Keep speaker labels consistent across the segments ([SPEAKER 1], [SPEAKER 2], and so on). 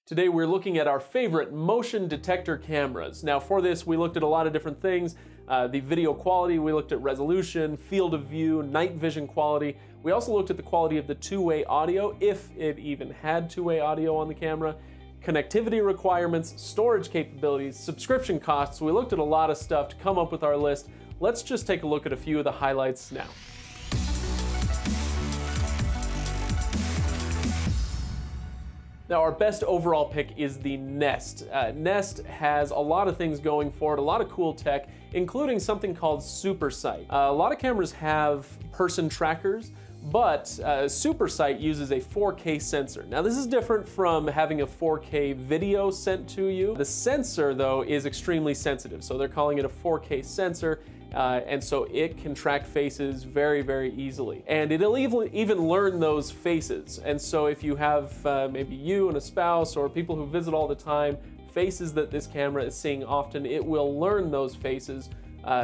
[SPEAKER 1] Today we're looking at our favorite motion detector cameras. Now for this we looked at a lot of different things. The video quality, we looked at resolution, field of view, night vision quality. We also looked at the quality of the two-way audio, if it even had two-way audio on the camera, connectivity requirements, storage capabilities, subscription costs. We looked at a lot of stuff to come up with our list. Let's just take a look at a few of the highlights now. Now our best overall pick is the Nest. Nest has a lot of things going for it, a lot of cool tech, including something called Super Sight. A lot of cameras have person trackers, but Super Sight uses a 4K sensor. Now this is different from having a 4K video sent to you. The sensor though is extremely sensitive, so they're calling it a 4K sensor. And so it can track faces very, very easily. And it'll even learn those faces. And so if you have maybe you and a spouse or people who visit all the time, faces that this camera is seeing often, it will learn those faces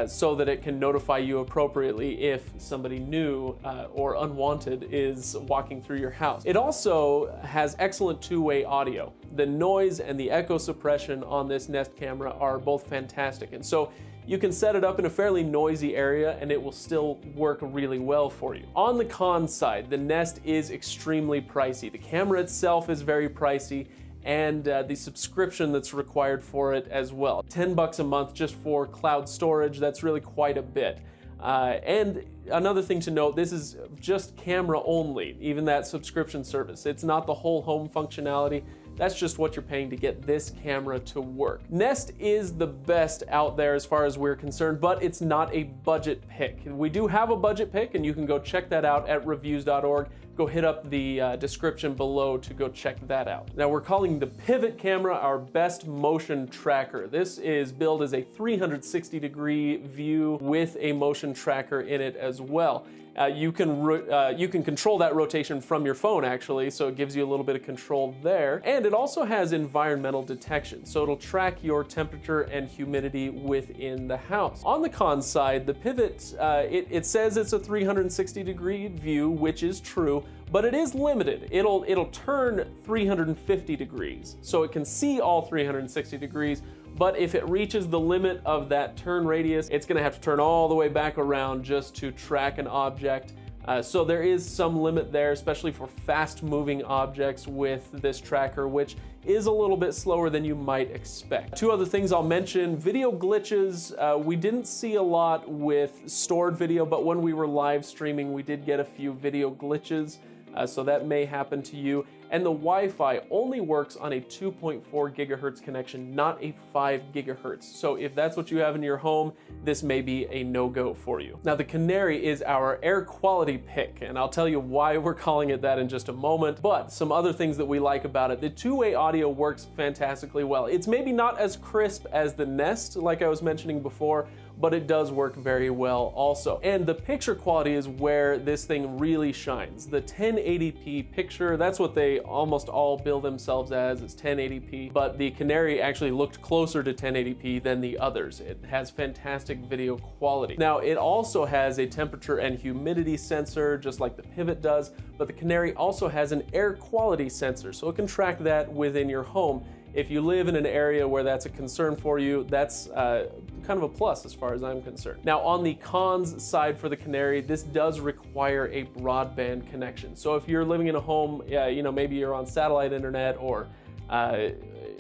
[SPEAKER 1] so that it can notify you appropriately if somebody new or unwanted is walking through your house. It also has excellent two-way audio. The noise and the echo suppression on this Nest camera are both fantastic. And so you can set it up in a fairly noisy area and it will still work really well for you. On the con side, the Nest is extremely pricey. The camera itself is very pricey, and the subscription that's required for it as well. $10 a month just for cloud storage, that's really quite a bit. And another thing to note, this is just camera only, even that subscription service. It's not the whole home functionality. That's just what you're paying to get this camera to work. Nest is the best out there as far as we're concerned, but it's not a budget pick. We do have a budget pick, and you can go check that out at reviews.org. Go hit up the description below to go check that out. Now we're calling the Pivot camera our best motion tracker. This is billed as a 360-degree view with a motion tracker in it as well. You can control that rotation from your phone actually, so it gives you a little bit of control there. And it also has environmental detection, so it'll track your temperature and humidity within the house. On the con side, the Pivot, it says it's a 360-degree view, which is true, but it is limited. It'll turn 350 degrees, so it can see all 360 degrees, but if it reaches the limit of that turn radius, it's gonna have to turn all the way back around just to track an object. So there is some limit there, especially for fast-moving objects with this tracker, which is a little bit slower than you might expect. Two other things I'll mention: video glitches. We didn't see a lot with stored video, but when we were live streaming, we did get a few video glitches. So that may happen to you. And the Wi-Fi only works on a 2.4 gigahertz connection, not a 5 gigahertz. So if that's what you have in your home, this may be a no-go for you. Now the Canary is our air quality pick, and I'll tell you why we're calling it that in just a moment, but some other things that we like about it. The two-way audio works fantastically well. It's maybe not as crisp as the Nest, like I was mentioning before, but it does work very well also. And the picture quality is where this thing really shines. The 1080p picture, that's what they almost all bill themselves as, is 1080p, but the Canary actually looked closer to 1080p than the others. It has fantastic video quality. Now it also has a temperature and humidity sensor, just like the Pivot does, but the Canary also has an air quality sensor, so it can track that within your home. If you live in an area where that's a concern for you, that's kind of a plus as far as I'm concerned. Now on the cons side for the Canary, this does require a broadband connection. So if you're living in a home, you know, maybe you're on satellite internet or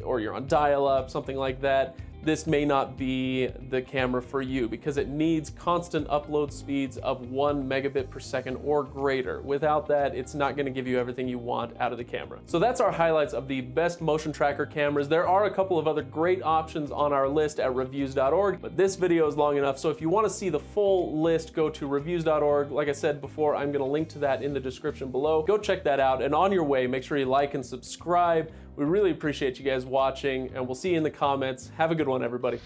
[SPEAKER 1] you're on dial-up, something like that, this may not be the camera for you because it needs constant upload speeds of 1 megabit per second or greater. Without that, it's not going to give you everything you want out of the camera. So that's our highlights of the best motion tracker cameras. There are a couple of other great options on our list at reviews.org, but this video is long enough, so if you want to see the full list, go to reviews.org. Like I said before, I'm going to link to that in the description below. Go check that out, and on your way, make sure you like and subscribe. We really appreciate you guys watching, and we'll see you in the comments. Have a good one, everybody.